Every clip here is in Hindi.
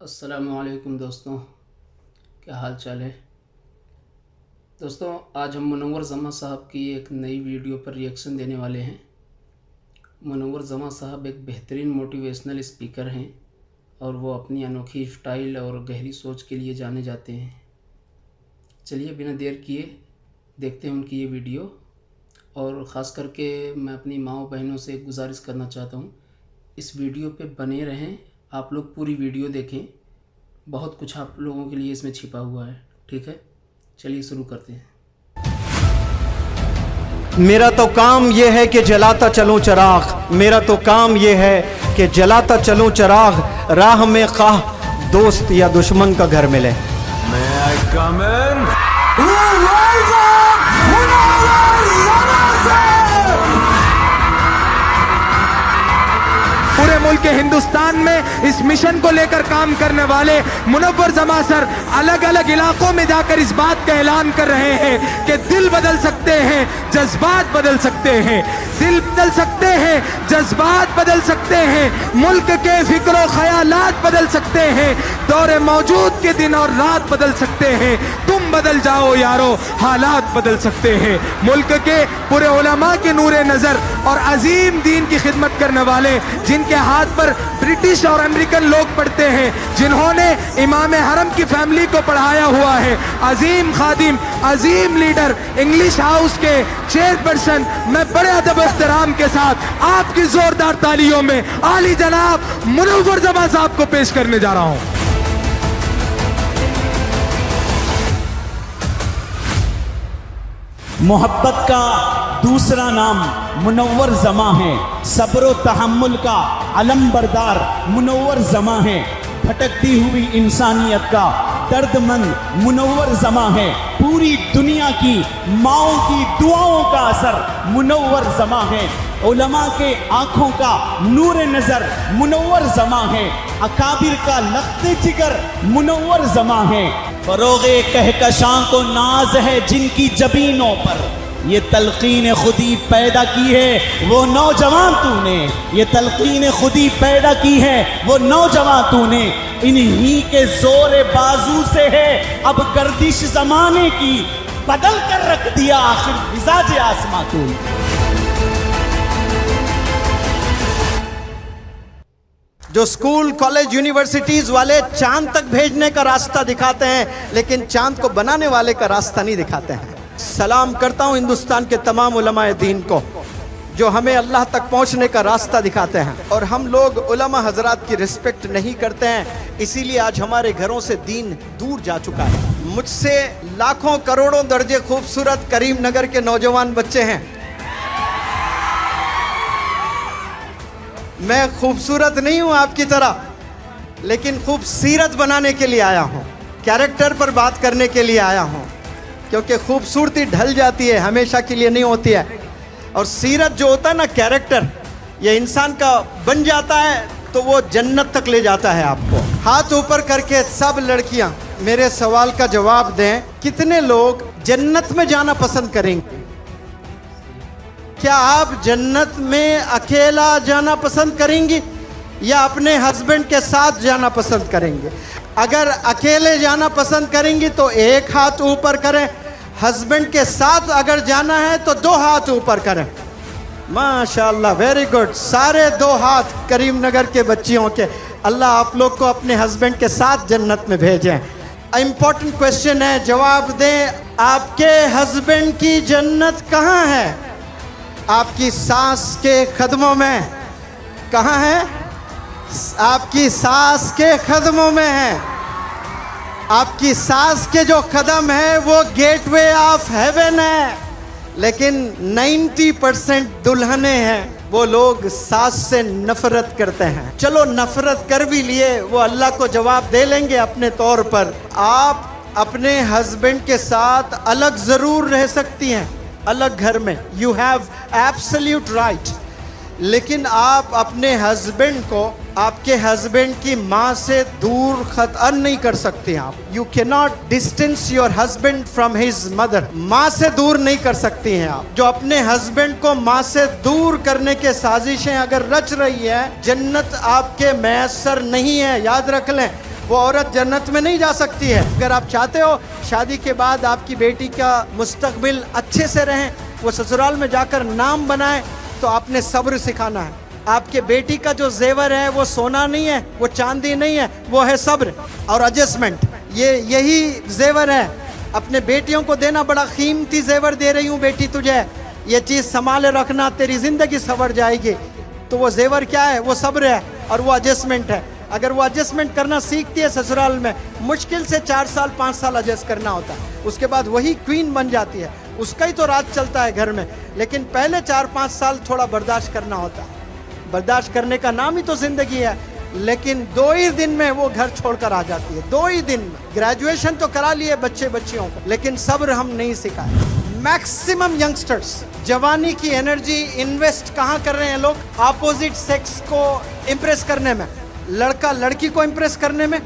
अस्सलामुअलैकुम दोस्तों, क्या हाल चाल है। दोस्तों, आज हम मुनव्वर जमा साहब की एक नई वीडियो पर रिएक्शन देने वाले हैं। मुनव्वर जमा साहब एक बेहतरीन मोटिवेशनल स्पीकर हैं और वो अपनी अनोखी स्टाइल और गहरी सोच के लिए जाने जाते हैं। चलिए बिना देर किए देखते हैं उनकी ये वीडियो। और ख़ास करके मैं अपनी माँओं बहनों से एक गुजारिश करना चाहता हूँ, इस वीडियो पे बने रहें, आप लोग पूरी वीडियो देखें। बहुत कुछ आप लोगों के लिए इसमें छिपा हुआ है। ठीक है, चलिए शुरू करते हैं। मेरा तो काम ये है कि जलाता चलूं चिराग, मेरा तो काम ये है कि जलाता चलूं चिराग, राह में खाह दोस्त या दुश्मन का घर मिले। पूरे मुल्क हिंदुस्तान में इस मिशन को लेकर काम करने वाले मुनव्वर जमा सर अलग अलग इलाकों में जाकर इस बात का ऐलान कर रहे हैं कि दिल बदल सकते हैं, जज्बात बदल सकते हैं। दिल बदल सकते हैं, जज्बात बदल सकते हैं, मुल्क के फिक्र ख्यालात बदल सकते हैं, दौरे मौजूद के दिन और रात बदल सकते हैं। तुम बदल जाओ यारो, हालात बदल सकते हैं। मुल्क के पूरे उलमा के नूरे नजर और अजीम दीन की खिदमत करने वाले, जिनके हाथ पर ब्रिटिश और अमेरिकन लोग पढ़ते हैं, जिन्होंने इमाम हरम की फैमिली को पढ़ाया हुआ है, अजीम खादिम, अजीम लीडर, इंग्लिश हाउस के चेयरपर्सन, मैं बड़े अदब एहतराम के साथ आपकी जोरदार तालियों में आली जनाब मुनव्वर जमा साहब को पेश करने जा रहा हूं। मोहब्बत का दूसरा नाम मुनव्वर जमा है, सब्र तहम्मुल का अलमबरदार मुनव्वर जमा है, भटकती हुई इंसानियत का दर्दमंद मुनव्वर जमा है, पूरी दुनिया की माओं की दुआओं का असर मुनव्वर जमा है, उलमा के आंखों का नूर नजर मुनव्वर जमा है, अकाबिर का लख्ते जिगर मुनव्वर जमा है, फरोगे कहकशां को नाज है जिनकी जबीनों पर, ये तलकीन खुदी पैदा की है वो नौजवान तूने, ये तलकीन खुदी पैदा की है वो नौजवान तूने, इन्हीं के जोर बाजू से है अब गर्दिश जमाने की, बदल कर रख दिया आखिर मिजाज आसमां तूने। जो स्कूल कॉलेज यूनिवर्सिटीज वाले चांद तक भेजने का रास्ता दिखाते हैं, लेकिन चांद को बनाने वाले का रास्ता नहीं दिखाते हैं। सलाम करता हूं हिंदुस्तान के तमाम उलमाए दीन को, जो हमें अल्लाह तक पहुंचने का रास्ता दिखाते हैं। और हम लोग उलमा हजरात की रिस्पेक्ट नहीं करते हैं, इसीलिए आज हमारे घरों से दीन दूर जा चुका है। मुझसे लाखों करोड़ों दर्जे खूबसूरत करीम नगर के नौजवान बच्चे हैं। मैं खूबसूरत नहीं हूं आपकी तरह, लेकिन खूबसीरत बनाने के लिए आया हूं, कैरेक्टर पर बात करने के लिए आया हूं, क्योंकि खूबसूरती ढल जाती है, हमेशा के लिए नहीं होती है। और सीरत जो होता है ना, कैरेक्टर, ये इंसान का बन जाता है तो वो जन्नत तक ले जाता है आपको। हाथ ऊपर करके सब लड़कियां मेरे सवाल का जवाब दें, कितने लोग जन्नत में जाना पसंद करेंगे? क्या आप जन्नत में अकेला जाना पसंद करेंगी या अपने हस्बैंड के साथ जाना पसंद करेंगे? अगर अकेले जाना पसंद करेंगी तो एक हाथ ऊपर करें, हस्बैंड के साथ अगर जाना है तो दो हाथ ऊपर करें। माशाल्लाह, वेरी गुड, सारे दो हाथ करीम नगर के बच्चियों के। अल्लाह आप लोग को अपने हस्बैंड के साथ जन्नत में भेजें। इंपॉर्टेंट क्वेश्चन है, जवाब दें। आपके हस्बैंड की जन्नत कहाँ है? आपकी सास के कदमों में। कहाँ है? आपकी सास के कदमों में है। आपकी सास के जो कदम है वो गेटवे ऑफ हेवन है, लेकिन 90% दुल्हने हैं वो लोग सास से नफरत करते हैं। चलो नफरत कर भी लिए, वो अल्लाह को जवाब दे लेंगे अपने तौर पर। आप अपने हस्बैंड के साथ अलग जरूर रह सकती हैं, अलग घर में, यू हैव एब्सोल्यूट राइट, लेकिन आप अपने हस्बैंड को आपके हस्बैंड की माँ से दूर खतन नहीं कर सकते। आप you can not distance your husband from his mother. माँ से दूर नहीं कर सकती हैं आप। जो अपने हस्बैंड को माँ से दूर करने के साजिशें अगर रच रही है, जन्नत आपके मैसर नहीं है, याद रख लें। वो औरत जन्नत में नहीं जा सकती है। अगर आप चाहते हो शादी के बाद आपकी बेटी का मुस्तकबिल अच्छे से रहे, वो ससुराल में जाकर नाम बनाए, तो आपने सब्र सिखाना है। आपके बेटी का जो जेवर है वो सोना नहीं है, वो चांदी नहीं है, वो है सब्र और एडजस्टमेंट। यही जेवर है। अपने बेटियों को देना, बड़ा कीमती जेवर दे रही हूँ बेटी तुझे, ये चीज़ संभाले रखना, तेरी जिंदगी संवर जाएगी। तो वो जेवर क्या है? वो सब्र है और वो एडजस्टमेंट है। अगर वो एडजस्टमेंट करना सीखती है ससुराल में, मुश्किल से 4 साल 5 साल एडजस्ट करना होता है, उसके बाद वही क्वीन बन जाती है। उसका ही तो राज चलता है घर में, लेकिन पहले 4-5 साल थोड़ा बर्दाश्त करना होता है। बर्दाश्त करने का नाम ही तो जिंदगी है। लेकिन 2 ही दिन में वो घर छोड़कर आ जाती है, 2 ही दिन में। ग्रेजुएशन तो करा लिए बच्चियों को, लेकिन सब्र हम नहीं सिखाए। मैक्सिमम यंगस्टर्स जवानी की एनर्जी इन्वेस्ट कहाँ कर रहे हैं लोग? अपोजिट सेक्स को इम्प्रेस करने में, लड़का लड़की को इम्प्रेस करने में,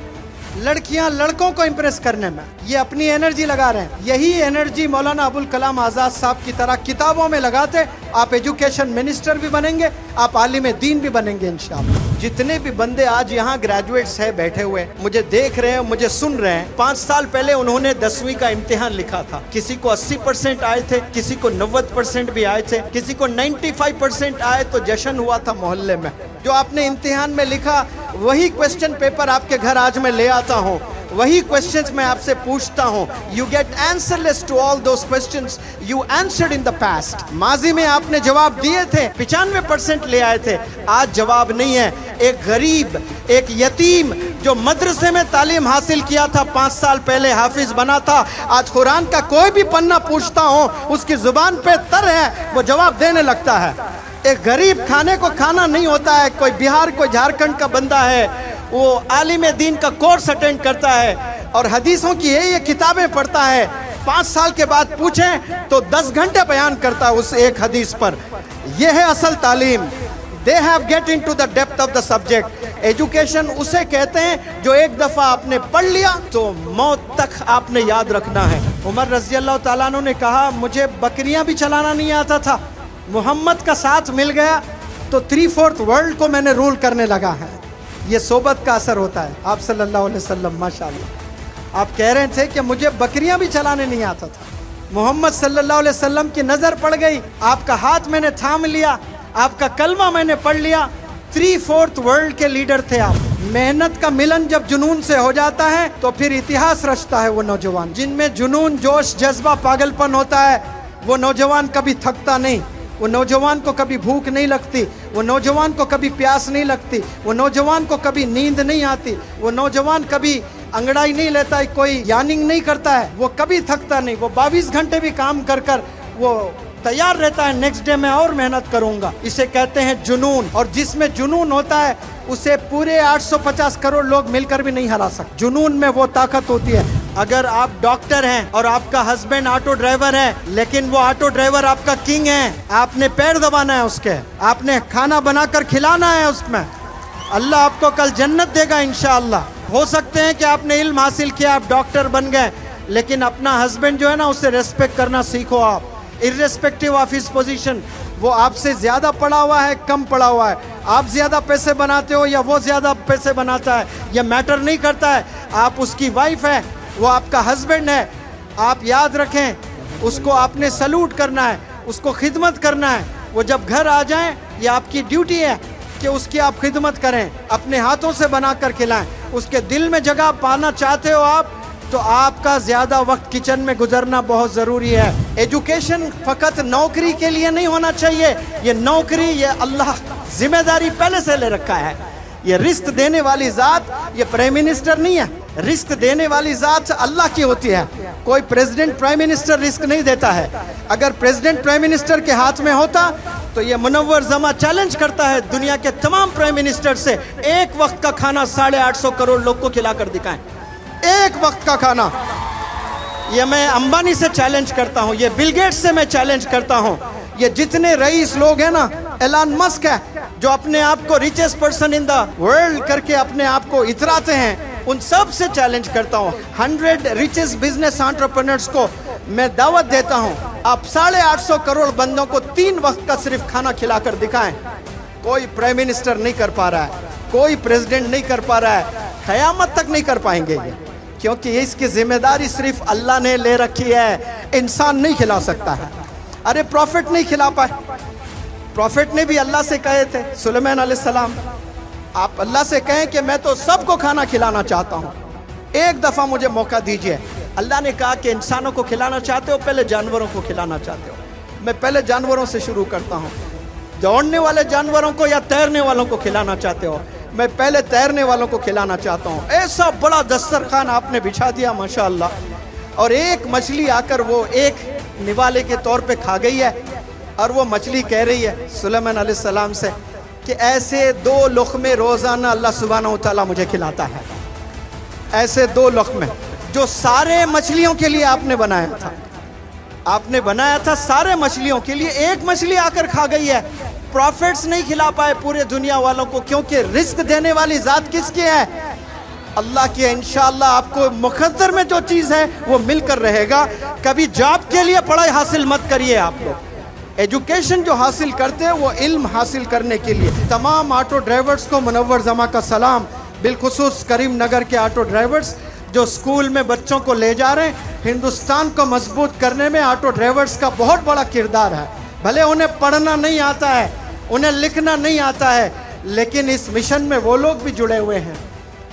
लड़कियां लड़कों को इम्प्रेस करने में ये अपनी एनर्जी लगा रहे हैं। यही एनर्जी मौलाना अबुल कलाम आज़ाद साहब की तरह किताबों में लगाते, आप एजुकेशन मिनिस्टर भी बनेंगे, आप आलिम दीन भी बनेंगे इंशाअल्लाह। जितने भी बंदे आज यहाँ ग्रेजुएट्स है बैठे हुए, मुझे देख रहे हैं, मुझे सुन रहे हैं, 5 साल पहले उन्होंने 10वीं का इम्तिहान लिखा था। किसी को 80% आए थे, किसी को 90% भी आए थे, किसी को 95% आए तो जश्न हुआ था मोहल्ले में। जो आपने इम्तिहान में लिखा वही क्वेश्चन पेपर आपके घर आज मैं ले आता हूँ, वही क्वेश्चंस मैं आपसे पूछता हूँ। You get answerless to all those questions you answered in the past. माजी में आपने जवाब दिए थे, 95% ले आए थे, आज जवाब नहीं है। एक गरीब, एक यतीम जो मदरसे में तालीम हासिल किया था, 5 साल पहले हाफिज बना था, आज कुरान का कोई भी पन्ना पूछता हूँ, उसकी जुबान पे तर है, वो जवाब देने लगता है। एक गरीब खाने को खाना नहीं होता है, कोई बिहार कोई झारखंड का बंदा है, वो आलिम दीन का कोर्स अटेंड करता है और हदीसों की ये किताबें पढ़ता है, 5 साल के बाद पूछें तो 10 घंटे बयान करता है उस एक हदीस पर। यह है असल तालीम। They have get into the depth of the subject. Education उसे कहते हैं जो एक दफ़ा आपने पढ़ लिया तो मौत तक आपने याद रखना है। उमर रज़ी अल्लाह ताला अन्हु ने कहा, मुझे बकरियां भी चलाना नहीं आता था, मोहम्मद का साथ मिल गया तो 3/4 वर्ल्ड को मैंने रूल करने लगा है। ये सोबत का असर होता है। आप सल्लल्लाहु अलैहि वसल्लम माशाअल्लाह, आप कह रहे थे कि मुझे बकरियां भी चलाने नहीं आता था, मोहम्मद सल्लल्लाहु अलैहि वसल्लम की नज़र पड़ गई, आपका हाथ मैंने थाम लिया, आपका कलमा मैंने पढ़ लिया, 3/4 वर्ल्ड के लीडर थे आप। मेहनत का मिलन जब जुनून से हो जाता है तो फिर इतिहास रचता है। वो नौजवान जिनमें जुनून, जोश, जज्बा, पागलपन होता है, वो नौजवान कभी थकता नहीं, वो नौजवान को कभी भूख नहीं लगती, वो नौजवान को कभी प्यास नहीं लगती, वो नौजवान को कभी नींद नहीं आती, वो नौजवान कभी अंगड़ाई नहीं लेता है, कोई यानिंग नहीं करता है, वो कभी थकता नहीं, वो 22 घंटे भी काम कर कर वो तैयार रहता है, नेक्स्ट डे मैं और मेहनत करूंगा। इसे कहते हैं जुनून। और जिसमें जुनून होता है उसे पूरे 850 करोड़ लोग मिलकर भी नहीं हरा सकते। जुनून में वो ताकत होती है। अगर आप डॉक्टर हैं और आपका हस्बैंड ऑटो ड्राइवर है, लेकिन वो ऑटो ड्राइवर आपका किंग है, आपने पैर दबाना है उसके, आपने खाना बनाकर खिलाना है उसमें, अल्लाह आपको कल जन्नत देगा इंशाअल्लाह। हो सकते हैं कि आपने इल्म हासिल किया, आप डॉक्टर बन गए, लेकिन अपना हस्बैंड जो है ना, उसे रेस्पेक्ट करना सीखो आप, इर्रेस्पेक्टिव ऑफ हिज पोजीशन। वो आपसे ज़्यादा पढ़ा हुआ है, कम पढ़ा हुआ है, आप ज़्यादा पैसे बनाते हो या वो ज़्यादा पैसे बनाता है, यह मैटर नहीं करता है। आप उसकी वाइफ है, वो आपका हस्बैंड है, आप याद रखें, उसको आपने सल्यूट करना है, उसको खिदमत करना है। वो जब घर आ जाएं, ये आपकी ड्यूटी है कि उसकी आप खिदमत करें, अपने हाथों से बना कर खिलाएं। उसके दिल में जगह पाना चाहते हो आप, तो आपका ज़्यादा वक्त किचन में गुजरना बहुत ज़रूरी है। एजुकेशन फ़कत नौकरी के लिए नहीं होना चाहिए। ये नौकरी, ये अल्लाह जिम्मेदारी पहले से ले रखा है। ये रिस्क देने वाली ज़ात, ये प्राइम मिनिस्टर नहीं है, रिस्क देने वाली ज़ात अल्लाह की होती है। कोई प्रेसिडेंट प्राइम मिनिस्टर रिस्क नहीं देता है। अगर प्रेसिडेंट प्राइम मिनिस्टर के हाथ में होता तो ये मुनव्वर जमा चैलेंज करता है दुनिया के तमाम प्राइम मिनिस्टर से, एक वक्त का खाना 850 करोड़ लोग को खिलाकर दिखाएं, एक वक्त का खाना। ये मैं अंबानी से चैलेंज करता हूँ, ये बिल गेट्स से मैं चैलेंज करता हूँ, ये जितने रईस लोग हैं ना, एलन मस्क है जो अपने आप को richest person in the world करके अपने आप को इतराते हैं, उन सब से चैलेंज करता हूँ। 100 रिचेस्ट बिजनेस एंटरप्रेन्योर्स को मैं दावत देता हूँ, आप 850 करोड़ बंदों को 3 वक्त का सिर्फ खाना खिलाकर दिखाएं। कोई प्राइम मिनिस्टर नहीं कर पा रहा है, कोई प्रेसिडेंट नहीं कर पा रहा है। क़यामत तक नहीं कर पाएंगे ये, क्योंकि इसकी जिम्मेदारी सिर्फ अल्लाह ने ले रखी है, इंसान नहीं खिला सकता है। अरे प्रॉफिट नहीं खिला पाए, प्रॉफिट ने भी अल्लाह से कहे थे, सुलेमान अलैहिस्सलाम, आप अल्लाह से कहें कि मैं तो सबको खाना खिलाना चाहता हूँ, एक दफ़ा मुझे मौका दीजिए। अल्लाह ने कहा कि इंसानों को खिलाना चाहते हो, पहले जानवरों को खिलाना चाहते हो? मैं पहले जानवरों से शुरू करता हूँ। दौड़ने वाले जानवरों को या तैरने वालों को खिलाना चाहते हो? मैं पहले तैरने वालों को खिलाना चाहता हूँ। ऐसा बड़ा दस्तरखान आपने बिछा दिया माशाअल्लाह, और एक मछली आकर वो एक निवाले के तौर पे खा गई है, और वो मछली कह रही है सुलेमान अलैहिस्सलाम से कि ऐसे 2 लुक़मे रोज़ाना अल्लाह सुब्हानहू तआला मुझे खिलाता है, ऐसे 2 लुक़मे जो सारे मछलियों के लिए आपने बनाया था, आपने बनाया था सारे मछलियों के लिए, एक मछली आकर खा गई है। प्रॉफिट्स नहीं खिला पाए पूरे दुनिया वालों को, क्योंकि रिस्क देने वाली ज़ात किसकी है? अल्लाह की है। इंशाअल्लाह आपको मुक़द्दर में जो चीज़ है वो मिलकर रहेगा। कभी जॉब के लिए पढ़ाई हासिल मत करिए आप लोग, एजुकेशन जो हासिल करते हैं वो इल्म हासिल करने के लिए। तमाम ऑटो ड्राइवर्स को मुनव्वर जमा का सलाम, बिलखुसूस करीम नगर के ऑटो ड्राइवर्स जो स्कूल में बच्चों को ले जा रहे हैं। हिंदुस्तान को मजबूत करने में ऑटो ड्राइवर्स का बहुत बड़ा किरदार है। भले उन्हें पढ़ना नहीं आता है, उन्हें लिखना नहीं आता है, लेकिन इस मिशन में वो लोग भी जुड़े हुए हैं।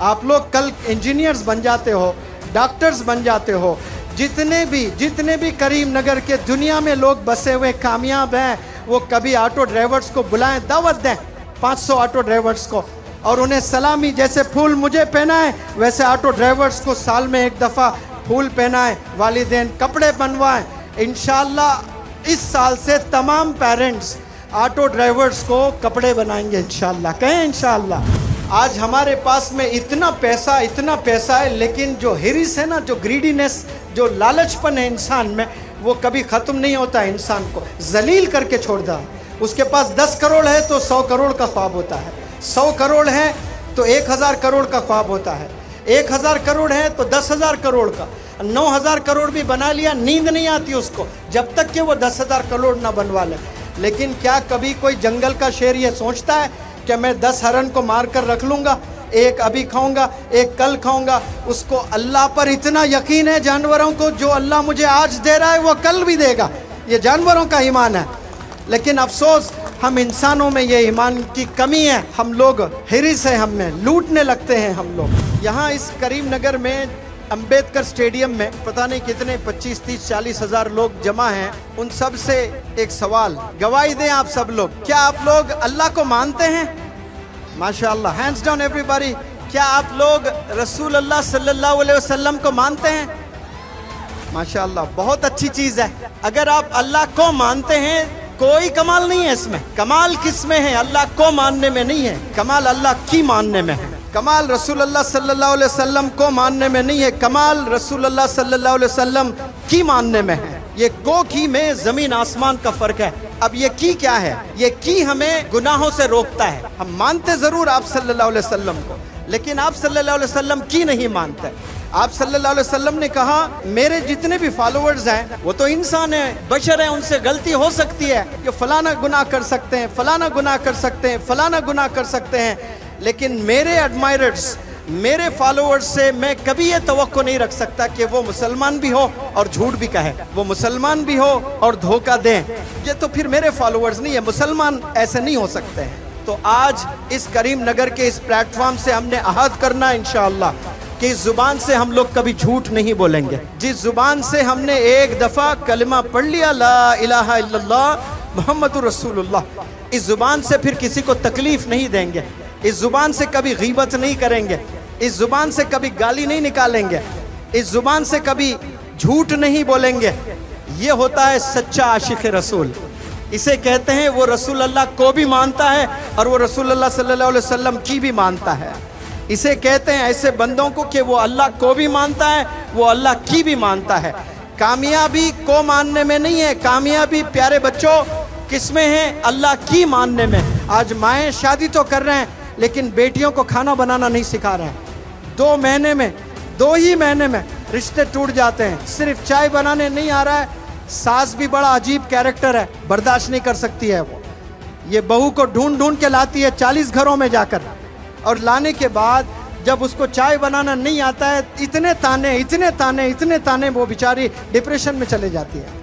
आप लोग कल इंजीनियर्स बन जाते हो, डॉक्टर्स बन जाते हो। जितने भी करीम नगर के दुनिया में लोग बसे हुए कामयाब हैं, वो कभी ऑटो ड्राइवर्स को बुलाएं, दावत दें 500 ऑटो ड्राइवर्स को, और उन्हें सलामी, जैसे फूल मुझे पहनाएं वैसे ऑटो ड्राइवर्स को साल में एक दफ़ा फूल पहनाएं, वालिदैन कपड़े बनवाएं। इंशाअल्लाह इस साल से तमाम पेरेंट्स ऑटो ड्राइवर्स को कपड़े बनाएंगे इंशाअल्लाह, कहें इंशाअल्लाह। आज हमारे पास में इतना पैसा है, लेकिन जो हिरिस है ना, जो ग्रीडीनेस, जो लालचपन है इंसान में, वो कभी ख़त्म नहीं होता है। इंसान को जलील करके छोड़ दा। उसके पास 10 करोड़ है तो 100 करोड़ का ख्वाब होता है, 100 करोड़ है तो 1000 करोड़ का ख्वाब होता है, 1000 करोड़ है तो 10,000 करोड़ का, 9000 करोड़ भी बना लिया, नींद नहीं आती उसको जब तक कि वो 10,000 करोड़ ना बनवा ले। लेकिन क्या कभी कोई जंगल का शेर ये सोचता है कि मैं 10 हरन को मार कर रख लूँगा, एक अभी खाऊंगा, एक कल खाऊंगा? उसको अल्लाह पर इतना यकीन है, जानवरों को जो अल्लाह मुझे आज दे रहा है वो कल भी देगा, ये जानवरों का ईमान है। लेकिन अफसोस हम इंसानों में ये ईमान की कमी है। हम लोग हिरिस है, हम में लूटने लगते हैं हम लोग। यहाँ इस करीम नगर में अंबेडकर स्टेडियम में पता नहीं कितने 25, 30, 40 हज़ार लोग जमा हैं। उन सब से एक सवाल, गवाही दें आप सब लोग, क्या आप लोग अल्लाह को मानते हैं? माशाअल्लाह, हैंड्स डाउन एवरीबॉडी। क्या आप लोग रसूल अल्लाह सल्लल्लाहु अलैहि वसल्लम को मानते हैं? माशाअल्लाह, बहुत अच्छी चीज़ है। अगर आप अल्लाह को मानते हैं, कोई कमाल नहीं है इसमें। कमाल किस में है? अल्लाह को मानने में नहीं है, कमाल अल्लाह की मानने में है। कमाल रसूल अल्लाह सल्लल्लाहु अलैहि वसल्लम को मानने में नहीं है, कमाल रसूल अल्लाह सल्लल्लाहु अलैहि वसल्लम की मानने में है। ये को की में ज़मीन आसमान का फ़र्क है। अब ये की क्या है? ये की हमें गुनाहों से रोकता है। हम मानते ज़रूर आप सल्लल्लाहु अलैहि वसल्लम को, लेकिन आप सल्लल्लाहु अलैहि वसल्लम की नहीं मानते। आप सल्लल्लाहु अलैहि वसल्लम ने कहा मेरे जितने भी फॉलोअर्स हैं वो तो इंसान है, बशर है, उनसे गलती हो सकती है, ये फलाना गुनाह कर सकते हैं, फलाना गुनाह कर सकते हैं, फलाना गुनाह कर सकते हैं, लेकिन मेरे एडमायरर्स, मेरे फॉलोअर्स से मैं कभी ये तवक्को नहीं रख सकता कि वो मुसलमान भी हो और झूठ भी कहे, वो मुसलमान भी हो और धोखा दें। ये तो फिर मेरे फॉलोअर्स नहीं है, मुसलमान ऐसे नहीं हो सकते हैं। तो आज इस करीम नगर के इस प्लेटफॉर्म से हमने अहद करना इंशाअल्लाह कि इस ज़ुबान से हम लोग कभी झूठ नहीं बोलेंगे। जिस ज़ुबान से हमने एक दफ़ा कलिमा पढ़ लिया ला इलाहा इल्लल्लाह मुहम्मदुर रसूलुल्लाह, इस ज़ुबान से फिर किसी को तकलीफ़ नहीं देंगे, इस ज़ुबान से कभी गीबत नहीं करेंगे, इस ज़ुबान से कभी गाली नहीं निकालेंगे, इस ज़ुबान से कभी झूठ नहीं बोलेंगे। ये होता है सच्चा आशिक़ रसूल। इसे कहते हैं वो रसूल अल्लाह को भी मानता है और वो रसूल अल्लाह सल्लल्लाहु अलैहि वसल्लम की भी मानता है। इसे कहते हैं ऐसे बंदों को कि वो अल्लाह को भी मानता है, वो अल्लाह की भी मानता है। कामयाबी को मानने में नहीं है, कामयाबी प्यारे बच्चों किस में है? अल्लाह की मानने में। आज माएँ शादी तो कर रहे हैं लेकिन बेटियों को खाना बनाना नहीं सिखा रहे हैं। 2 महीने में, 2 ही महीने में रिश्ते टूट जाते हैं। सिर्फ चाय बनाने नहीं आ रहा है, सास भी बड़ा अजीब कैरेक्टर है, बर्दाश्त नहीं कर सकती है वो। ये बहू को ढूंढ ढूंढ के लाती है 40 घरों में जाकर, और लाने के बाद जब उसको चाय बनाना नहीं आता है, इतने ताने वो बेचारी डिप्रेशन में चले जाती है।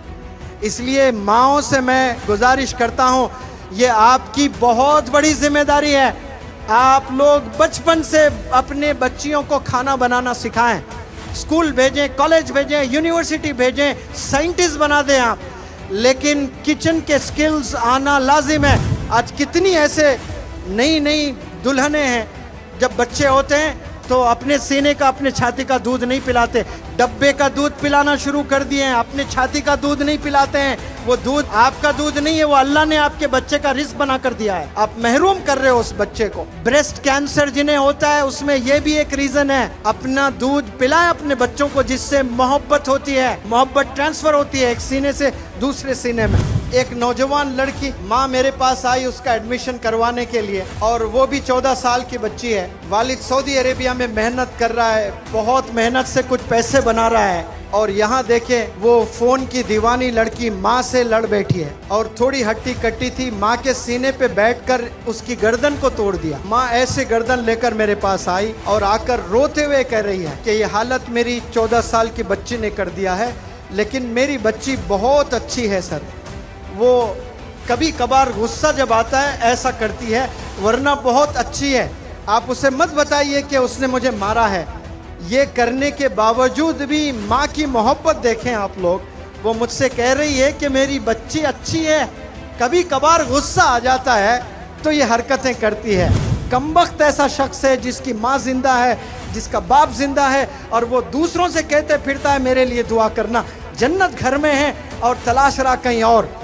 इसलिए माँओं से मैं गुजारिश करता हूँ, ये आपकी बहुत बड़ी जिम्मेदारी है। आप लोग बचपन से अपने बच्चियों को खाना बनाना सिखाएं, स्कूल भेजें, कॉलेज भेजें, यूनिवर्सिटी भेजें, साइंटिस्ट बना दें आप, लेकिन किचन के स्किल्स आना लाजिम है। आज कितनी ऐसे नई दुल्हनें हैं, जब बच्चे होते हैं तो अपने सीने का, अपने छाती का दूध नहीं पिलाते, डब्बे का दूध पिलाना शुरू कर दिए हैं, अपने छाती का दूध नहीं पिलाते हैं। वो दूध आपका दूध नहीं है, वो अल्लाह ने आपके बच्चे का रिस्क बना कर दिया है, आप महरूम कर रहे हो उस बच्चे को। ब्रेस्ट कैंसर जिन्हें होता है उसमें ये भी एक रीजन है। अपना दूध पिलाएं अपने बच्चों को, जिससे मोहब्बत होती है, मोहब्बत ट्रांसफर होती है एक सीने से दूसरे सीने में। एक नौजवान लड़की माँ मेरे पास आई उसका एडमिशन करवाने के लिए, और वो भी 14 साल की बच्ची है। वालिद सऊदी अरेबिया में मेहनत कर रहा है, बहुत मेहनत से कुछ पैसे बना रहा है, और यहाँ देखें वो फोन की दीवानी लड़की माँ से लड़ बैठी है, और थोड़ी हट्टी कट्टी थी, माँ के सीने पे बैठकर उसकी गर्दन को तोड़ दिया। माँ ऐसे गर्दन लेकर मेरे पास आई और आकर रोते हुए कह रही है कि ये हालत मेरी 14 साल की बच्ची ने कर दिया है, लेकिन मेरी बच्ची बहुत अच्छी है सर। वो कभी कभार गुस्सा जब आता है ऐसा करती है, वरना बहुत अच्छी है। आप उसे मत बताइए कि उसने मुझे मारा है। ये करने के बावजूद भी माँ की मोहब्बत देखें आप लोग। वो मुझसे कह रही है कि मेरी बच्ची अच्छी है, कभी कभार गुस्सा आ जाता है तो ये हरकतें करती है। कमबख्त ऐसा शख्स है जिसकी माँ जिंदा है, जिसका बाप जिंदा है, और वो दूसरों से कहते फिरता है मेरे लिए दुआ करना, जन्नत घर में है और तलाश रहा कहीं और।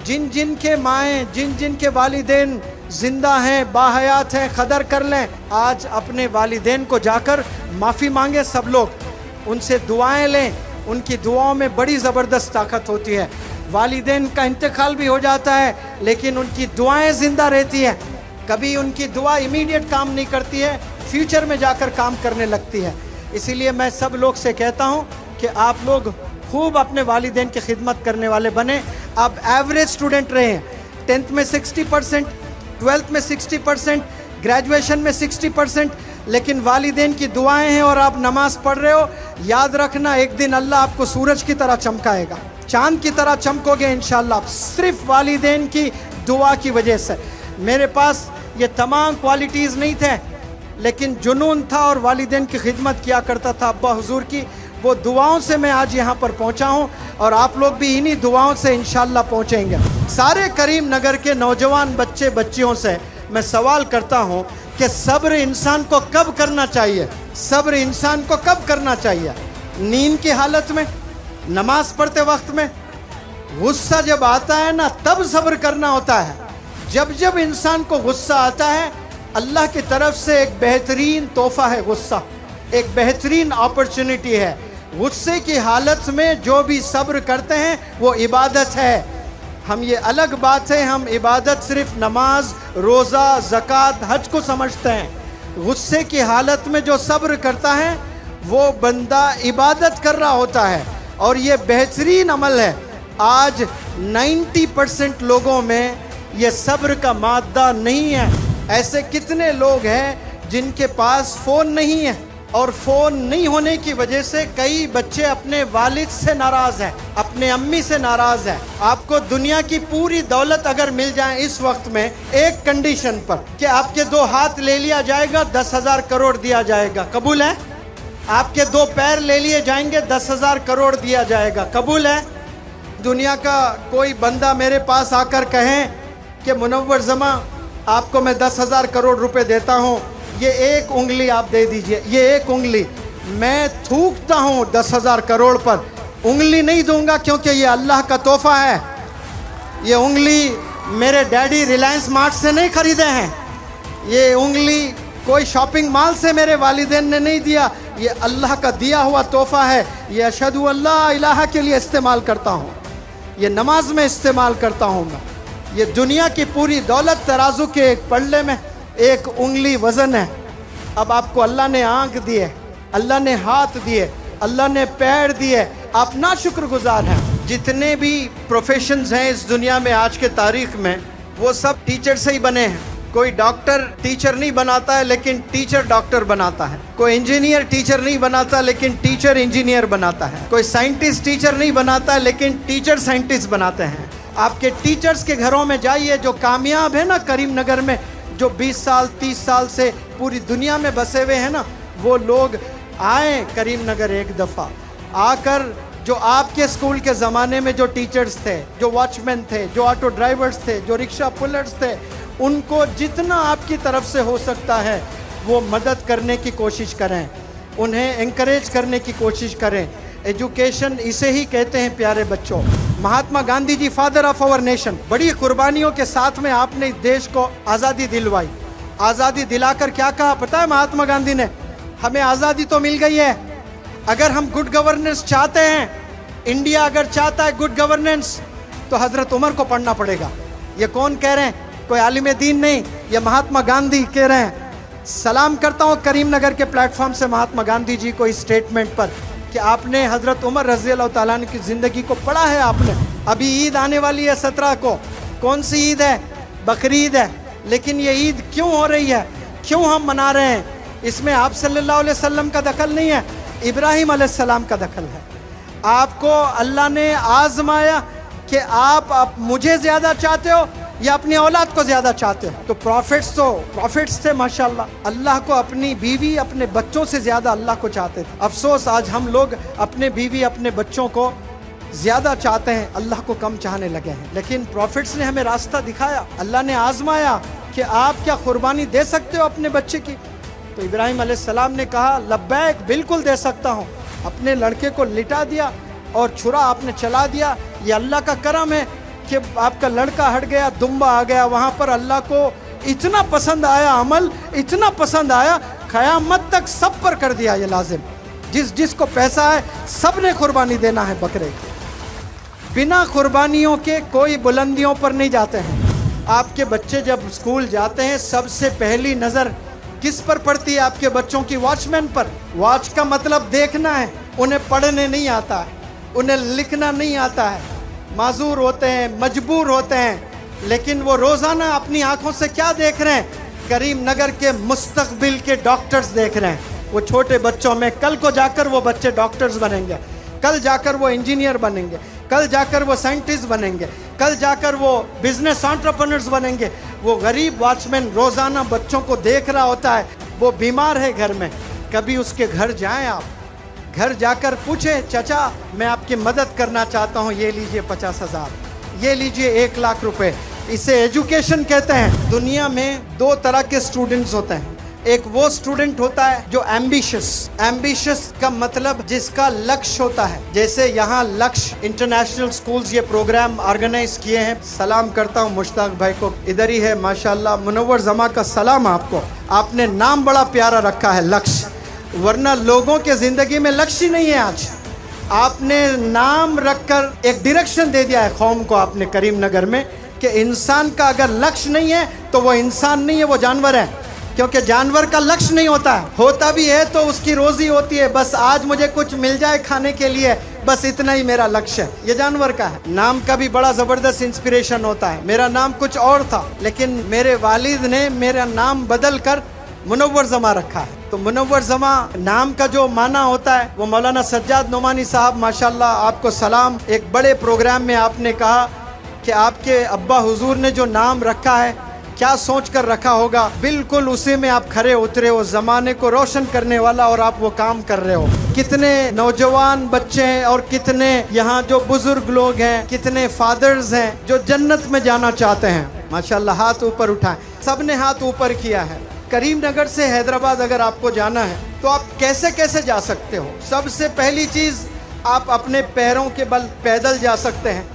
जिन जिन के माएँ, जिन जिन के वालिदैन जिंदा हैं, बाहयात हैं, कदर कर लें। आज अपने वालिदैन को जाकर माफ़ी मांगे सब लोग, उनसे दुआएं लें, उनकी दुआओं में बड़ी ज़बरदस्त ताकत होती है। वालिदैन का इंतकाल भी हो जाता है लेकिन उनकी दुआएं ज़िंदा रहती हैं। कभी उनकी दुआ इमीडिएट काम नहीं करती है, फ्यूचर में जाकर काम करने लगती है। इसीलिए मैं सब लोग से कहता हूँ कि आप लोग खूब अपने वालिदैन की खिदमत करने वाले बने। आप एवरेज स्टूडेंट रहे हैं, 10th में 60%, 12th में 60%, ग्रेजुएशन में 60%, लेकिन वालिदैन की दुआएं हैं और आप नमाज पढ़ रहे हो। याद रखना एक दिन अल्लाह आपको सूरज की तरह चमकाएगा, चांद की तरह चमकोगे इंशाल्लाह, सिर्फ वालिदैन की दुआ की वजह से। मेरे पास ये तमाम क्वालिटीज़ नहीं थे, लेकिन जुनून था और वालिदैन की खिदमत किया करता था अब्बा हुजूर की। वो दुआओं से मैं आज यहाँ पर पहुँचा हूँ और आप लोग भी इन्हीं दुआओं से इंशाल्लाह पहुँचेंगे। सारे करीम नगर के नौजवान बच्चे बच्चियों से मैं सवाल करता हूँ कि सब्र इंसान को कब करना चाहिए? सब्र इंसान को कब करना चाहिए? नींद की हालत में, नमाज पढ़ते वक्त में? गुस्सा जब आता है ना तब सब्र करना होता है। जब जब इंसान को गुस्सा आता है, अल्लाह की तरफ से एक बेहतरीन तोहफा है गुस्सा, एक बेहतरीन अपॉर्चुनिटी है। गुस्से की हालत में जो भी सब्र करते हैं वो इबादत है। हम ये अलग बात है, हम इबादत सिर्फ नमाज, रोज़ा, ज़कात, हज को समझते हैं। गुस्से की हालत में जो सब्र करता है वो बंदा इबादत कर रहा होता है, और ये बेहतरीन अमल है। आज 90% लोगों में ये सब्र का मादा नहीं है। ऐसे कितने लोग हैं जिनके पास फ़ोन नहीं है, और फ़ोन नहीं होने की वजह से कई बच्चे अपने वालिद से नाराज़ हैं, अपने अम्मी से नाराज़ हैं। आपको दुनिया की पूरी दौलत अगर मिल जाए इस वक्त में, एक कंडीशन पर कि आपके 2 हाथ ले लिया जाएगा, 10,000 करोड़ दिया जाएगा, कबूल है? आपके 2 पैर ले लिए जाएंगे, 10,000 करोड़ दिया जाएगा, कबूल है? दुनिया का कोई बंदा मेरे पास आकर कहें कि मुनव्वर जमा आपको मैं 10,000 करोड़ रुपए देता हूँ, ये एक उंगली आप दे दीजिए, ये एक उंगली, मैं थूकता हूँ 10,000 करोड़ पर, उंगली नहीं दूंगा क्योंकि ये अल्लाह का तोहफा है। ये उंगली मेरे डैडी रिलायंस मार्ट से नहीं खरीदे हैं, ये उंगली कोई शॉपिंग मॉल से मेरे वालिदैन ने नहीं दिया, ये अल्लाह का दिया हुआ तोहफा है। ये अशहदु अल्ला इलाहा के लिए इस्तेमाल करता हूँ, ये नमाज में इस्तेमाल करता हूँ मैं। ये दुनिया की पूरी दौलत तराजू के एक पल्ले में एक उंगली वज़न है। अब आपको अल्लाह ने आँख दिए, अल्लाह ने हाथ दिए, अल्लाह ने पैर दिए, आप ना शुक्रगुजार हैं। जितने भी प्रोफेशंस हैं इस दुनिया में आज के तारीख में, वो सब टीचर से ही बने हैं, कोई डॉक्टर टीचर नहीं बनाता है, लेकिन टीचर डॉक्टर बनाता है। कोई इंजीनियर टीचर नहीं बनाता, लेकिन टीचर इंजीनियर बनाता है। कोई साइंटिस्ट टीचर नहीं बनाता है, लेकिन टीचर साइंटिस्ट बनाते हैं। आपके टीचर्स के घरों में जाइए जो कामयाब है ना करीमनगर में, जो 20 साल 30 साल से पूरी दुनिया में बसे हुए हैं ना, वो लोग आए करीमनगर एक दफ़ा आकर। जो आपके स्कूल के ज़माने में जो टीचर्स थे, जो वॉचमैन थे, जो ऑटो ड्राइवर्स थे, जो रिक्शा पुलर्स थे, उनको जितना आपकी तरफ से हो सकता है वो मदद करने की कोशिश करें, उन्हें एनकरेज करने की कोशिश करें। एजुकेशन इसे ही कहते हैं प्यारे बच्चों। Mahatma Gandhi ji father of our nation, बड़ी कुर्बानियों के साथ में आपने इस देश को आज़ादी दिलवाई। आज़ादी दिलाकर क्या कहा पता है महात्मा गांधी ने? हमें आज़ादी तो मिल गई है, अगर हम गुड गवर्नेंस चाहते हैं, इंडिया अगर चाहता है गुड गवर्नेंस, तो हज़रत उमर को पढ़ना पड़ेगा। ये कौन कह रहे हैं? कोई आलिम दीन नहीं, ये महात्मा गांधी कह रहे हैं। सलाम करता हूँ करीमनगर के प्लेटफॉर्म से महात्मा गांधी जी को इस स्टेटमेंट पर कि आपने हज़रत उमर रज़ी अल्लाह ताला अन्हु की ज़िंदगी को पढ़ा है आपने। अभी ईद आने वाली है 17 को। कौन सी ईद है? बकरी ईद है। लेकिन ये ईद क्यों हो रही है, क्यों हम मना रहे हैं? इसमें आप सल्लल्लाहु अलैहि वसल्लम का दखल नहीं है, इब्राहिम अलैहिस्सलाम का दखल है। आपको अल्लाह ने आजमाया कि आप मुझे ज़्यादा चाहते हो या अपनी औलाद को ज़्यादा चाहते हो। तो प्रॉफिट्स थे माशाल्लाह, अल्लाह को अपनी बीवी अपने बच्चों से ज़्यादा अल्लाह को चाहते थे। अफसोस आज हम लोग अपने बीवी अपने बच्चों को ज़्यादा चाहते हैं, अल्लाह को कम चाहने लगे हैं। लेकिन प्रॉफिट्स ने हमें रास्ता दिखाया, अल्लाह ने आजमाया कि आप क्या कुर्बानी दे सकते हो अपने बच्चे की। तो इब्राहिम अलैहिस्सलाम ने कहा लब्बैक, बिल्कुल दे सकता हूँ। अपने लड़के को लिटा दिया और छुरा आपने चला दिया। ये अल्लाह का करम है कि आपका लड़का हट गया, दुम्बा आ गया। वहाँ पर अल्लाह को इतना पसंद आया अमल, इतना पसंद आया, क़यामत तक सब पर कर दिया ये लाजिम। जिसको पैसा है सब ने कुर्बानी देना है बकरे की। बिना कुर्बानियों के कोई बुलंदियों पर नहीं जाते हैं। आपके बच्चे जब स्कूल जाते हैं सबसे पहली नज़र किस पर पड़ती है? आपके बच्चों की वॉचमैन पर। वॉच का मतलब देखना है, उन्हें पढ़ने नहीं आता है, उन्हें लिखना नहीं आता है, माजूर होते हैं, मजबूर होते हैं, लेकिन वो रोज़ाना अपनी आंखों से क्या देख रहे हैं? करीमनगर के मुस्तकबिल के डॉक्टर्स देख रहे हैं। वो छोटे बच्चों में कल को जाकर वो बच्चे डॉक्टर्स बनेंगे, कल जाकर वो इंजीनियर बनेंगे, कल जाकर वो साइंटिस्ट बनेंगे, कल जाकर वो बिजनेस एंटरप्रेन्योर्स बनेंगे। वो गरीब वॉचमैन रोज़ाना बच्चों को देख रहा होता है। वो बीमार है घर में, कभी उसके घर जाएं आप, घर जाकर पूछे चाचा मैं आपकी मदद करना चाहता हूँ, ये लीजिए 50,000, ये लीजिए 1 लाख रुपए। इसे एजुकेशन कहते हैं। दुनिया में 2 तरह के स्टूडेंट्स होते हैं। एक वो स्टूडेंट होता है जो एम्बिशियस का मतलब जिसका लक्ष्य होता है। जैसे यहाँ लक्ष्य इंटरनेशनल स्कूल्स ये प्रोग्राम ऑर्गेनाइज किए हैं। सलाम करता हूँ मुश्ताक भाई को, इधर ही है माशाल्लाह। मुनव्वर जमा का सलाम आपको, आपने नाम बड़ा प्यारा रखा है लक्ष्य, वरना लोगों के ज़िंदगी में लक्ष्य ही नहीं है। आज आपने नाम रखकर एक डायरेक्शन दे दिया है कौम को आपने करीमनगर में कि इंसान का अगर लक्ष्य नहीं है तो वो इंसान नहीं है, वो जानवर है। क्योंकि जानवर का लक्ष्य नहीं होता है, होता भी है तो उसकी रोज़ी होती है, बस आज मुझे कुछ मिल जाए खाने के लिए, बस इतना ही मेरा लक्ष्य है। ये जानवर का है। नाम का भी बड़ा ज़बरदस्त इंस्पिरेशन होता है। मेरा नाम कुछ और था, लेकिन मेरे वालिद ने मेरा नाम बदल कर मुनव्वर जमा रखा है। तो मुनव्वर जमा नाम का जो माना होता है वो मौलाना सज्जाद नोमानी साहब माशाल्लाह आपको सलाम। एक बड़े प्रोग्राम में आपने कहा कि आपके अब्बा हुजूर ने जो नाम रखा है क्या सोच कर रखा होगा, बिल्कुल उसी में आप खरे उतरे हो, ज़माने को रोशन करने वाला, और आप वो काम कर रहे हो। कितने नौजवान बच्चे हैं और कितने यहाँ जो बुजुर्ग लोग हैं, कितने फादर्स हैं जो जन्नत में जाना चाहते हैं। माशाल्लाह हाथ ऊपर उठाएं, सब ने हाथ ऊपर किया है। करीमनगर से हैदराबाद अगर आपको जाना है तो आप कैसे कैसे जा सकते हो? सबसे पहली चीज़ आप अपने पैरों के बल पैदल जा सकते हैं।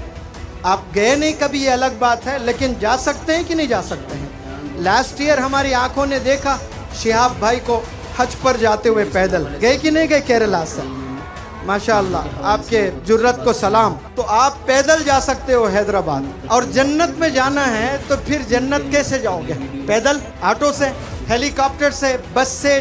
आप गए नहीं कभी ये अलग बात है, लेकिन जा सकते हैं कि नहीं जा सकते हैं? लास्ट ईयर हमारी आंखों ने देखा शिहाब भाई को हज पर जाते हुए पैदल। गए कि नहीं गए केरला से? माशाअल्लाह आपके जुर्रत को सलाम। तो आप पैदल जा सकते हो हैदराबाद, और जन्नत में जाना है तो फिर जन्नत कैसे जाओगे? पैदल, ऑटो से, हेलीकॉप्टर से, बस से,